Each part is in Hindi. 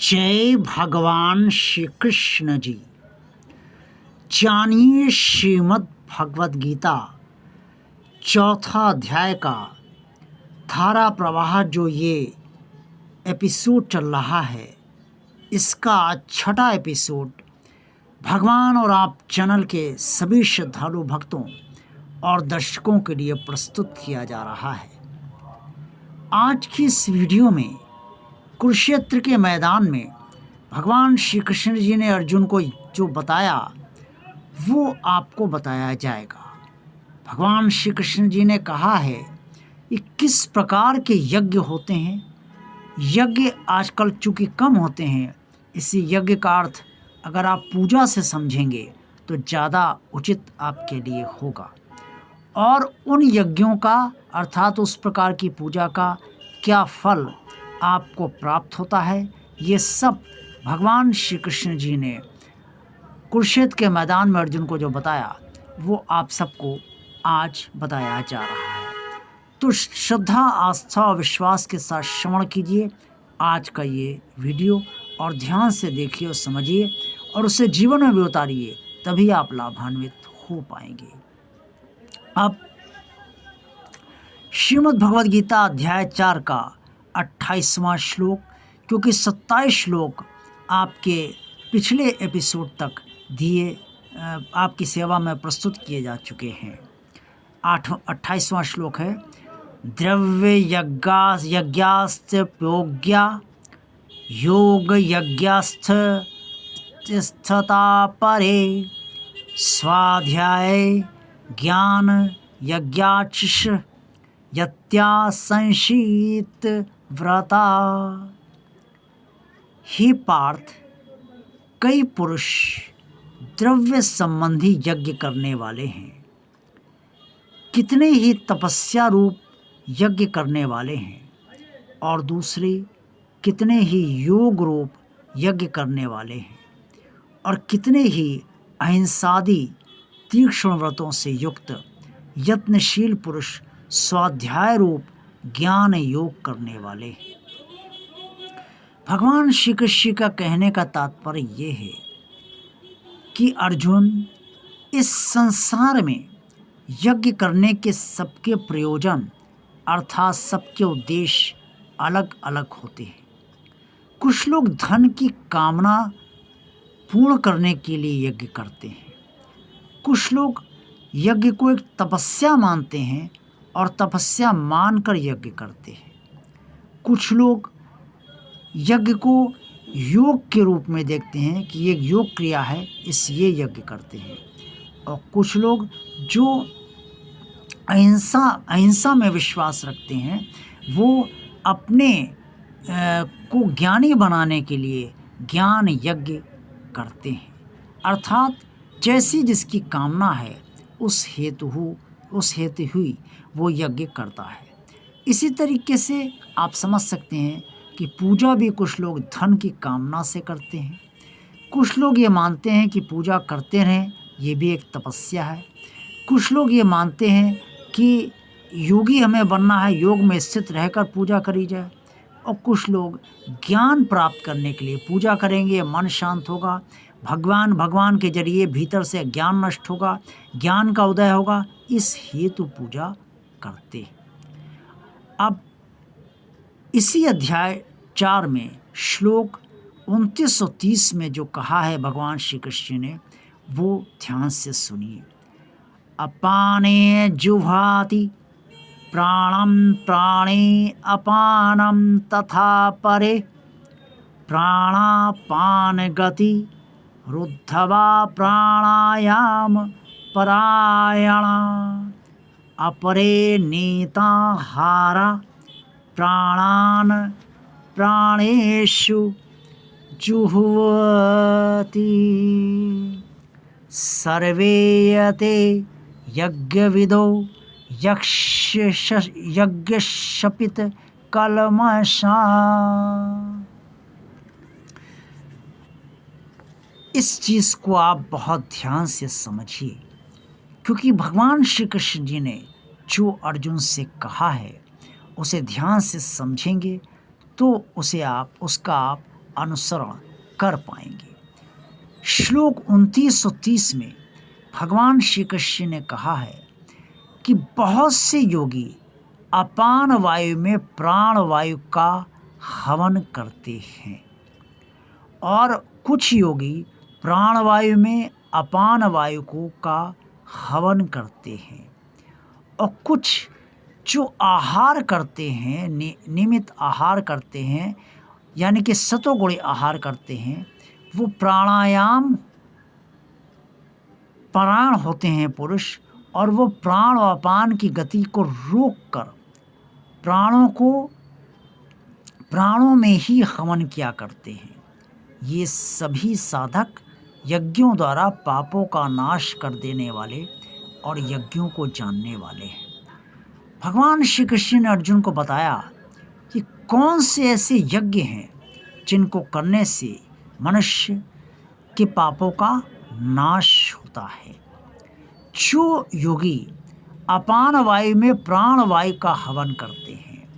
जय भगवान श्री कृष्ण जी। जानिए श्रीमद् भगवद गीता चौथा अध्याय का धारा प्रवाह जो ये एपिसोड चल रहा है, इसका छठा एपिसोड भगवान और आप चैनल के सभी श्रद्धालु भक्तों और दर्शकों के लिए प्रस्तुत किया जा रहा है। आज की इस वीडियो में कुरुक्षेत्र के मैदान में भगवान श्री कृष्ण जी ने अर्जुन को जो बताया वो आपको बताया जाएगा। भगवान श्री कृष्ण जी ने कहा है कि किस प्रकार के यज्ञ होते हैं। यज्ञ आजकल चूँकि कम होते हैं, इसी यज्ञ का अर्थ अगर आप पूजा से समझेंगे तो ज़्यादा उचित आपके लिए होगा। और उन यज्ञों का अर्थात उस प्रकार की पूजा का क्या फल आपको प्राप्त होता है, ये सब भगवान श्री कृष्ण जी ने कुरुक्षेत्र के मैदान में अर्जुन को जो बताया वो आप सबको आज बताया जा रहा है। तो श्रद्धा, आस्था और विश्वास के साथ श्रवण कीजिए आज का ये वीडियो और ध्यान से देखिए और समझिए और उसे जीवन में भी उतारिए, तभी आप लाभान्वित हो पाएंगे। अब श्रीमद् भगवद गीता अध्याय 4 का 28वां श्लोक, क्योंकि 27 श्लोक आपके पिछले एपिसोड तक दिए आपकी सेवा में प्रस्तुत किए जा चुके हैं। 28वां श्लोक है, द्रव्य यज्ञास्त प्योग्या योग यज्ञास्थता परे स्वाध्याय ज्ञान यज्ञाचिष यत्या संशीत व्रता। हे पार्थ, कई पुरुष द्रव्य संबंधी यज्ञ करने वाले हैं, कितने ही तपस्या रूप यज्ञ करने वाले हैं, और दूसरे कितने ही योग रूप यज्ञ करने वाले हैं, और कितने ही अहिंसादि तीक्ष्ण व्रतों से युक्त यत्नशील पुरुष स्वाध्याय रूप ज्ञान योग करने वाले हैं। भगवान श्री कृष्ण का कहने का तात्पर्य ये है कि अर्जुन, इस संसार में यज्ञ करने के सबके प्रयोजन अर्थात सबके उद्देश्य अलग अलग होते हैं। कुछ लोग धन की कामना पूर्ण करने के लिए यज्ञ करते हैं, कुछ लोग यज्ञ को एक तपस्या मानते हैं और तपस्या मानकर यज्ञ करते हैं, कुछ लोग यज्ञ को योग के रूप में देखते हैं कि ये योग क्रिया है, इसलिए यज्ञ करते हैं, और कुछ लोग जो अहिंसा में विश्वास रखते हैं वो अपने को ज्ञानी बनाने के लिए ज्ञान यज्ञ करते हैं। अर्थात जैसी जिसकी कामना है उस हेतु हुई वो यज्ञ करता है। इसी तरीके से आप समझ सकते हैं कि पूजा भी कुछ लोग धन की कामना से करते हैं, कुछ लोग ये मानते हैं कि पूजा करते रहें, ये भी एक तपस्या है, कुछ लोग ये मानते हैं कि योगी हमें बनना है, योग में स्थित रहकर पूजा करी जाए, और कुछ लोग ज्ञान प्राप्त करने के लिए पूजा करेंगे, मन शांत होगा, भगवान के जरिए भीतर से ज्ञान नष्ट होगा, ज्ञान का उदय होगा, इस हेतु पूजा करते हैं। अब इसी अध्याय 4 में श्लोक 29 और 30 में जो कहा है भगवान श्री कृष्ण ने, वो ध्यान से सुनिए। अपाने जुहाति प्राणं प्राणे अपानं तथा परे प्राणापान गति रुद्धवा प्राणायाम परायणा अपरे नेताहारा प्राणान प्राणेषु जुह्वति सर्वे यते यज्ञविदो यज्ञशपित कल्मषा। इस चीज़ को आप बहुत ध्यान से समझिए, क्योंकि भगवान श्री कृष्ण जी ने जो अर्जुन से कहा है उसे ध्यान से समझेंगे तो उसका आप अनुसरण कर पाएंगे। श्लोक 2930 में भगवान श्री कृष्ण ने कहा है कि बहुत से योगी अपान वायु में प्राण वायु का हवन करते हैं और कुछ योगी प्राण वायु में अपान वायु को का हवन करते हैं और कुछ जो आहार करते हैं, नियमित आहार करते हैं, यानी कि सतोगुणी आहार करते हैं, वो प्राणायाम परायण होते हैं पुरुष, और वो प्राण और अपान की गति को रोककर प्राणों में ही हवन किया करते हैं। ये सभी साधक यज्ञों द्वारा पापों का नाश कर देने वाले और यज्ञों को जानने वाले हैं। भगवान श्री कृष्ण ने अर्जुन को बताया कि कौन से ऐसे यज्ञ हैं जिनको करने से मनुष्य के पापों का नाश होता है। जो योगी अपान वायु में प्राण वायु का हवन करते हैं।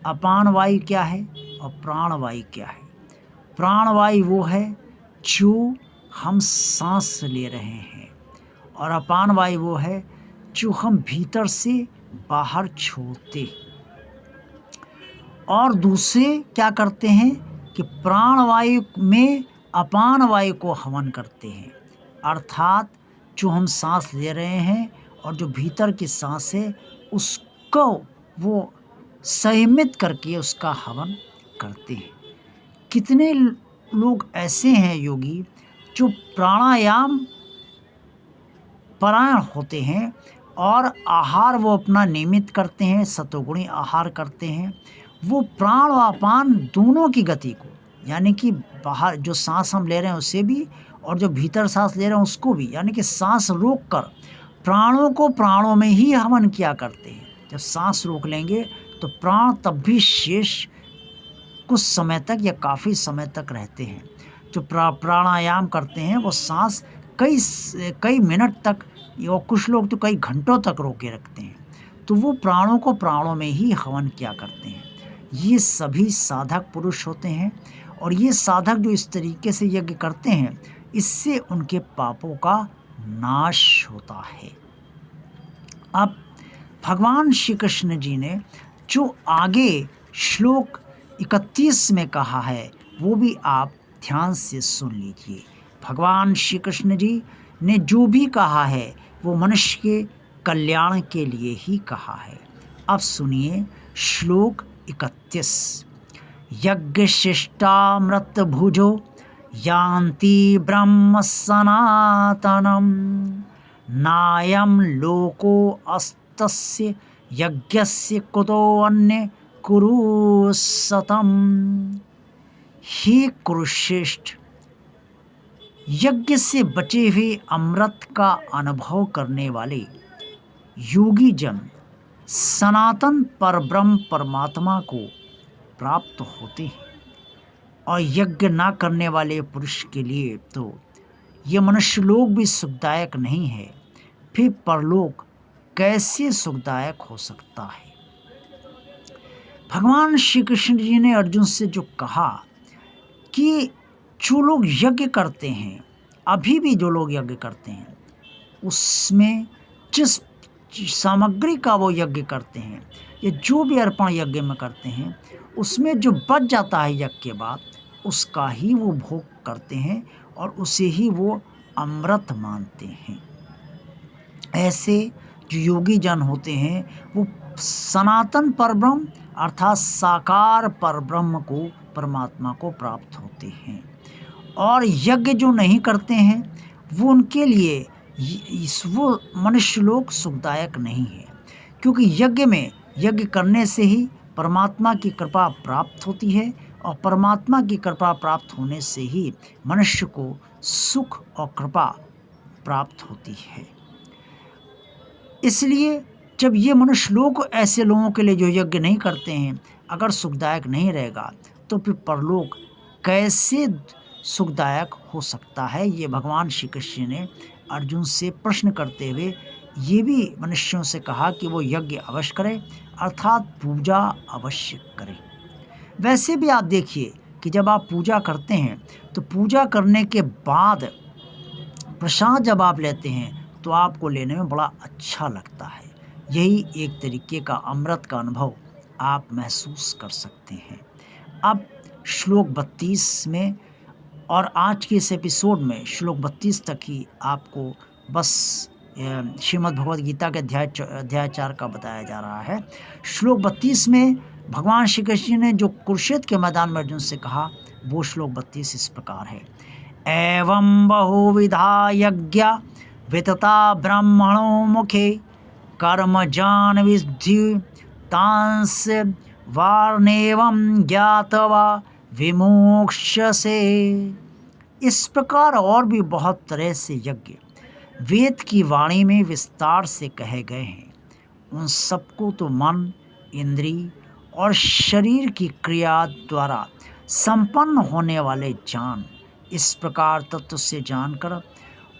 अपान वायु क्या है और प्राण वायु क्या है? प्राण वायु वो है जो हम सांस ले रहे हैं और अपान वायु वो है जो हम भीतर से बाहर छोड़ते। और दूसरे क्या करते हैं कि प्राण वायु में अपान वायु को हवन करते हैं, अर्थात जो हम सांस ले रहे हैं और जो भीतर की सांस है उसको वो संयमित करके उसका हवन करते हैं। कितने लोग ऐसे हैं योगी जो प्राणायाम परायण होते हैं और आहार वो अपना नियमित करते हैं, सतोगुणी आहार करते हैं। वो प्राण और अपान दोनों की गति को, यानी कि बाहर जो सांस हम ले रहे हैं उसे भी और जो भीतर सांस ले रहे हैं उसको भी, यानी कि सांस रोक कर प्राणों को प्राणों में ही हवन किया करते हैं। जब सांस रोक लेंगे तो प्राण तब भी शेष कुछ समय तक या काफ़ी समय तक रहते हैं। जो प्राणायाम करते हैं वो सांस कई मिनट तक और कुछ लोग तो कई घंटों तक रोके रखते हैं, तो वो प्राणों को प्राणों में ही हवन किया करते हैं। ये सभी साधक पुरुष होते हैं और ये साधक जो इस तरीके से यज्ञ करते हैं इससे उनके पापों का नाश होता है। अब भगवान श्री कृष्ण जी ने जो आगे श्लोक 31 में कहा है वो भी आप ध्यान से सुन लीजिए। भगवान श्री कृष्ण जी ने जो भी कहा है वो मनुष्य के कल्याण के लिए ही कहा है। अब सुनिए श्लोक 31। यज्ञ शिष्टामृत भुजो यान्ति ब्रह्म सनातनम नायं लोको अस्तस्य यज्ञस्य कुतो अन्य कुरु सतम। हे कुरुश्रेष्ठ, यज्ञ से बचे हुए अमृत का अनुभव करने वाले योगी जन सनातन परब्रह्म परमात्मा को प्राप्त होते हैं और यज्ञ ना करने वाले पुरुष के लिए तो ये मनुष्य लोक भी सुखदायक नहीं है, फिर परलोक कैसे सुखदायक हो सकता है। भगवान श्री कृष्ण जी ने अर्जुन से जो कहा कि जो लोग यज्ञ करते हैं, अभी भी जो लोग यज्ञ करते हैं उसमें जिस सामग्री का वो यज्ञ करते हैं या जो भी अर्पण यज्ञ में करते हैं उसमें जो बच जाता है यज्ञ के बाद उसका ही वो भोग करते हैं और उसे ही वो अमृत मानते हैं। ऐसे जो योगी जन होते हैं वो सनातन परब्रह्म अर्थात साकार परब्रह्म को, परमात्मा को प्राप्त होते हैं। और यज्ञ जो नहीं करते हैं वो उनके लिए वो मनुष्य लोक सुखदायक नहीं है, क्योंकि यज्ञ करने से ही परमात्मा की कृपा प्राप्त होती है और परमात्मा की कृपा प्राप्त होने से ही मनुष्य को सुख और कृपा प्राप्त होती है। इसलिए जब ये मनुष्य लोग ऐसे लोगों के लिए जो यज्ञ नहीं करते हैं अगर सुखदायक नहीं रहेगा तो फिर परलोक कैसे सुखदायक हो सकता है। ये भगवान श्री कृष्ण ने अर्जुन से प्रश्न करते हुए ये भी मनुष्यों से कहा कि वो यज्ञ अवश्य करें, अर्थात पूजा अवश्य करें। वैसे भी आप देखिए कि जब आप पूजा करते हैं तो पूजा करने के बाद प्रसाद जब आप लेते हैं तो आपको लेने में बड़ा अच्छा लगता है। यही एक तरीके का अमृत का अनुभव आप महसूस कर सकते हैं। अब श्लोक 32 में और आज के इस एपिसोड में श्लोक 32 तक ही आपको बस श्रीमद् भगवद गीता के अध्याय 4 का बताया जा रहा है। श्लोक 32 में भगवान श्री कृष्ण ने जो कुरुक्षेत्र के मैदान में अर्जुन से कहा वो श्लोक 32 इस प्रकार है। एवं बहुविधा यज्ञ वितता ब्राह्मणों मुखे कर्मजान विद्धि तांस वार्नेवं ज्ञातवा विमोक्ष्यसे। इस प्रकार और भी बहुत तरह से यज्ञ वेद की वाणी में विस्तार से कहे गए हैं। उन सबको तो मन, इंद्रिय और शरीर की क्रिया द्वारा संपन्न होने वाले जान। इस प्रकार तत्व से जानकर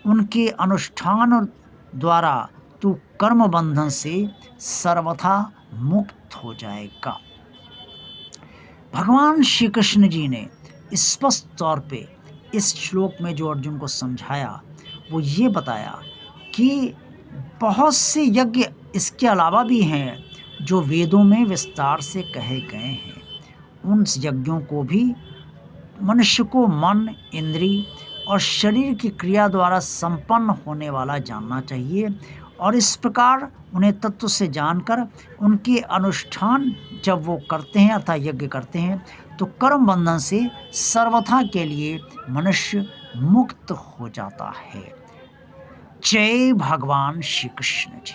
उनके अनुष्ठान द्वारा तू कर्म बंधन से सर्वथा मुक्त हो जाएगा। भगवान श्री कृष्ण जी ने स्पष्ट तौर पे इस श्लोक में जो अर्जुन को समझाया वो ये बताया कि बहुत से यज्ञ इसके अलावा भी हैं जो वेदों में विस्तार से कहे गए हैं। उन यज्ञों को भी मनुष्य को मन, इंद्रिय और शरीर की क्रिया द्वारा संपन्न होने वाला जानना चाहिए और इस प्रकार उन्हें तत्व से जानकर उनके अनुष्ठान जब वो करते हैं अर्थात यज्ञ करते हैं तो कर्म बंधन से सर्वथा के लिए मनुष्य मुक्त हो जाता है। जय भगवान श्री कृष्ण जी।